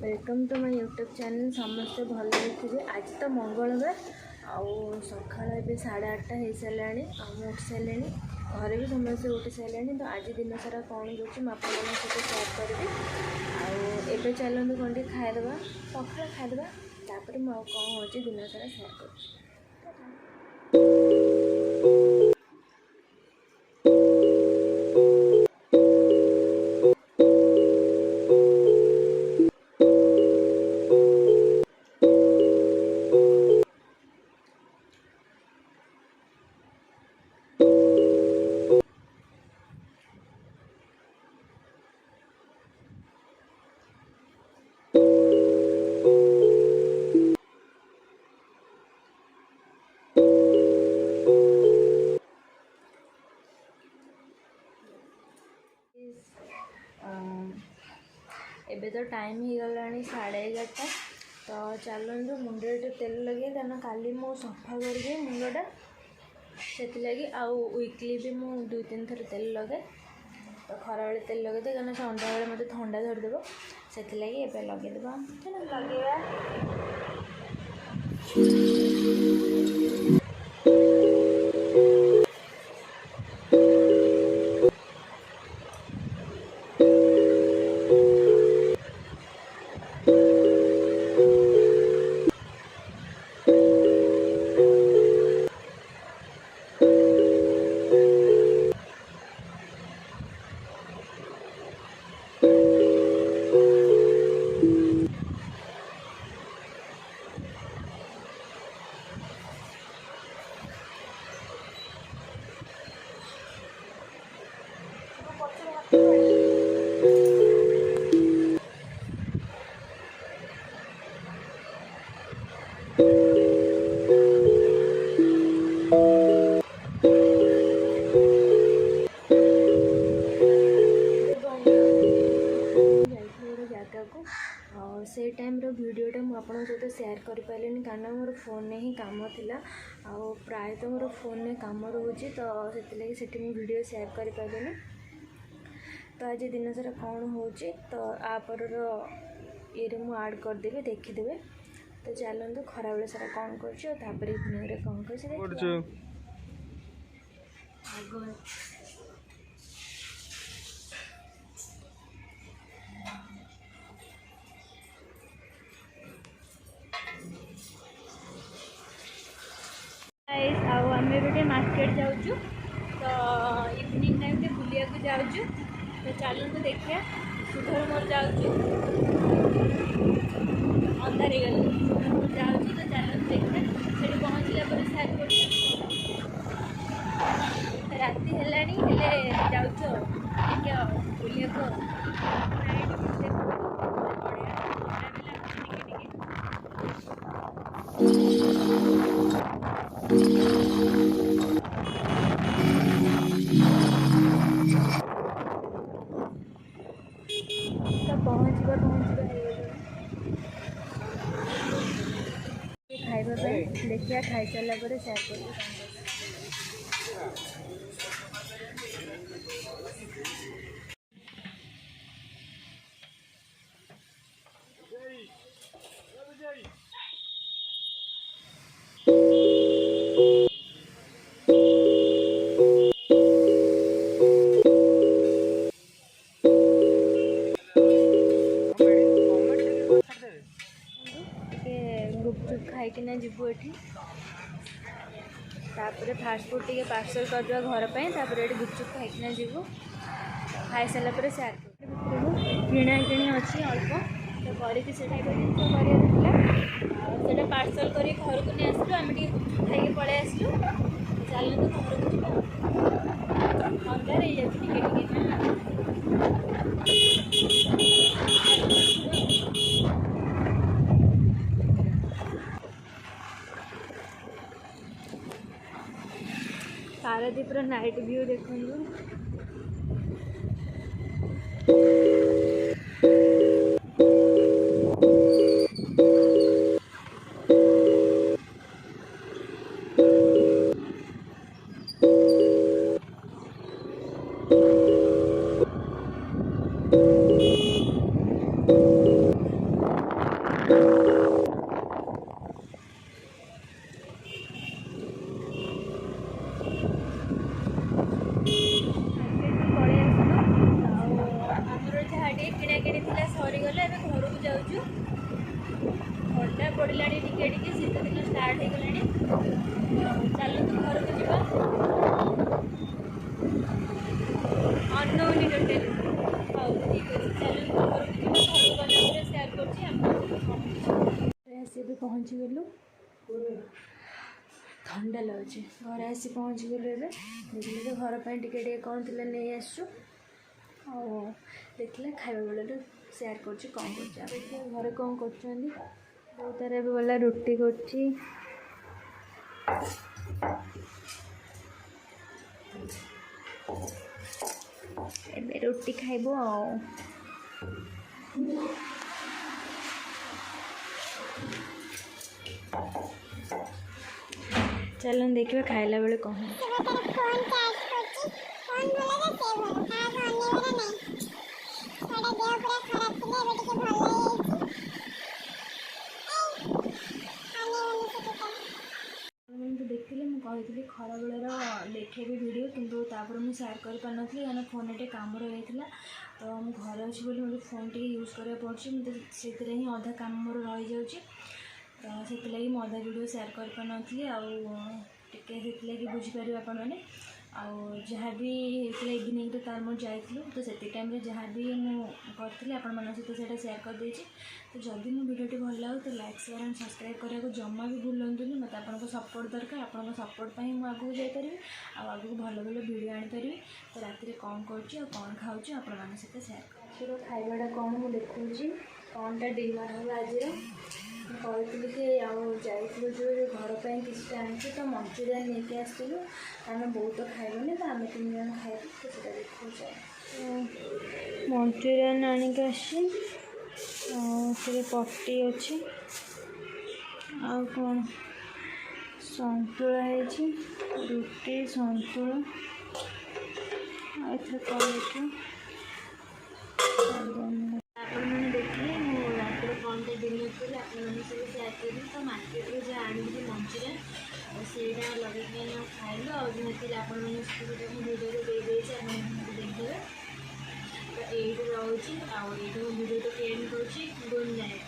Welcome to my YouTube channel. समस्ते भल थे। आज तो मंगलवार सका 8:30 हो सारा उठी सारे घर भी समस्ते उठी सारे। तो आज दिन सारा कौन कर सहित सेयार करी। आए चलते कौन टे खाईदे पखा खाईदे तापर मुझे कौन हो दिन सारा सेयार कर। एबे तो टाइम ही गला 11:30। तो चलते मुंडे तेल लगे कारण काली मु सफा करके मुंडा से वीकली भी मु 2-3 थर तेल लगे। तो खरा बेले तेल लगे कारण सन्ध्या बेले मत ठंडा धरदेव से लगेदेव लगे। से टाइम भिडटा मुझे सहित सेयार कर पारे कारण मोर फोन में ही कम था। प्राय तो मोर फोन में कम रोचे तो से वीडियो सेयार कर पारे। तो आज दिन सारा कौन हो तो आपर ये मुझे आड करदेवी देखीदे। तो चलते खरा बेले सारा कौन कर इवनिंग कौन कर आम गोटे मार्केट जाऊँ। तो इवनिंग टाइम से बुलिया जाऊँ। तो चलते देखिए सुधर मोर जाऊँ अंधार गल जाऊँ। तो चलते देखिए से पहुँचला सेयार कर। राति है जाऊँ बुलिया पहुँचवा खाइबा देखिए खाई सारा पर सेयार कर। गुपचुप खाइकिना जीवु एठी तापर फास्टफुड टी पार्सल करदे घर पर। ये गुपचुप खाइकिना जीवु खाई सारा पर सेयार कर। किणा किणी अच्छी अल्प तो करके जिन पार्सल कर घर को नहीं आसलु आम गुपचुप खाई पलि आसलु। चलते घर को अंधार हो पारादीपर नाइट व्यू देखूँ। ପହଞ୍ଚିଗଲୁ। ଥଣ୍ଡା ଲାଗୁଛି। ଘରେ ଆସି ପହଞ୍ଚିଗଲୁ ଏବେ। ଦେଖିଲେ ତ ଘର ପାଇଁ ଟିକେ ଟିକେ କ'ଣ ଥିଲା ନେଇ ଆସିଛୁ। ଆଉ ଦେଖିଲେ ଖାଇବା ବେଳରୁ ସେୟାର କରୁଛି କ'ଣ କରୁଛି। ଆଉ ଦେଖିଲେ ଘରେ କ'ଣ କରୁଛନ୍ତି। ବୋଉ ତାର ଏବେ ଗଲା ରୁଟି କରୁଛି। ଏବେ ରୁଟି ଖାଇବ ଆଉ। ଚାଲନ୍ତୁ ଦେଖିବା ଖାଇଲା ବେଳେ କ'ଣ ଦେଖିଲେ ମୁଁ କହିଥିଲି ଖରାବେଳର ଦେଖେଇବି ଭିଡ଼ିଓ, କିନ୍ତୁ ତାପରେ ମୁଁ ସେୟାର କରିପାରିନଥିଲି କାରଣ ଫୋନ୍ ଟିକେ କାମ ରହିଯାଇଥିଲା। ତ ମୁଁ ଘରେ ଅଛି ବୋଲି ମୋତେ ଫୋନ୍ ଟିକେ ୟୁଜ୍ କରିବାକୁ ପଡ଼ୁଛି। ମୋତେ ସେଥିରେ ହିଁ ଅଧା କାମ ମୋର ରହିଯାଉଛି। ତ ସେଥିଲାଗି ମୁଁ ଅଧା ଭିଡ଼ିଓ ସେୟାର କରିପାରିନଥିଲି। ଆଉ ଟିକେ ସେଥିଲାଗି ବୁଝିପାରିବେ ଆପଣମାନେ। ଆଉ ଯାହା ବି ହେଇଥିଲା ଇଭିନିଂରେ ତାର ମୁଁ ଯାଇଥିଲୁ, ତ ସେତିକି ଟାଇମ୍ରେ ଯାହା ବି ମୁଁ କରିଥିଲି ଆପଣମାନଙ୍କ ସହିତ ସେଇଟା ସେୟାର କରିଦେଇଛି। ତ ଯଦି ମୋ ଭିଡ଼ିଓଟି ଭଲ ଲାଗେ ତ ଲାଇକ୍ ସେୟାର ଆଣ୍ଡ ସବସ୍କ୍ରାଇବ୍ କରିବାକୁ ଜମା ବି ଭୁଲନ୍ତୁନି। ମୋତେ ଆପଣଙ୍କ ସପୋର୍ଟ ଦରକାର। ଆପଣଙ୍କ ସପୋର୍ଟ ପାଇଁ ମୁଁ ଆଗକୁ ଯାଇପାରିବି, ଆଉ ଆଗକୁ ଭଲ ଭଲ ଭିଡ଼ିଓ ଆଣିପାରିବି। ତ ରାତିରେ କ'ଣ କରୁଛି ଆଉ କ'ଣ ଖାଉଛି ଆପଣମାନଙ୍କ ସହିତ ସେୟାର କରିବି। ଆଜିର ଖାଇବାଟା କ'ଣ ମୁଁ ଦେଖାଉଛି, କ'ଣଟା ଡିନର୍ ହେବ ଆଜିର। ମୁଁ କହିଥିଲି କି ଆଉ ଯାଇଥିଲୁ ଯେଉଁ ଘର ପାଇଁ କିଛିଟା ଆଣିଛୁ, ତ ମଞ୍ଚୁରିଆନ୍ ନେଇକି ଆସିଥିଲୁ। ଆମେ ବୋଉ ତ ଖାଇବୁନି, ତ ଆମେ 3 ଜଣ ଖାଇବୁ। ତ ସେଇଟା ଦେଖାଉଛି। ମଞ୍ଚୁରିଆନ୍ ଆଣିକି ଆସିଛି। ଆଉ ସେଥିରେ ପଟି ଅଛି। ଆଉ କ'ଣ ସନ୍ତୁଳା ହେଇଛି, ରୁଟି ସନ୍ତୁଳା। ଆଉ ଏଥିରେ କ'ଣ ହେଇଛି ଆପଣମାନେ ଦେଖିଲେ। ମୁଁ ରାତିରେ କ'ଣଟା ଡିନର୍ କଲି ଆପଣମାନଙ୍କ ସହିତ ସେୟାର କରିବି। ତ ମାର୍କେଟରୁ ଯାହା ଆଣିଥିଲି ମଞ୍ଚୁରିଆନ୍, ଆଉ ସେଇଟା ଲଗେଇକି ଖାଇଲୁ। ଆଉ ଯେହେତୁ ଆପଣମାନଙ୍କ ସହିତ ସେଇଟା ମୁଁ ଭିଡ଼ିଓରେ ଦେଇଦେଇଛି, ଆପଣମାନଙ୍କୁ ଦେଖିଦେବେ। ତ ଏଇଠି ରହୁଛି। ଆଉ ଏଇଠି ମୁଁ ଭିଡ଼ିଓଟାକୁ ଏଣ୍ଡ କରୁଛି। Good night.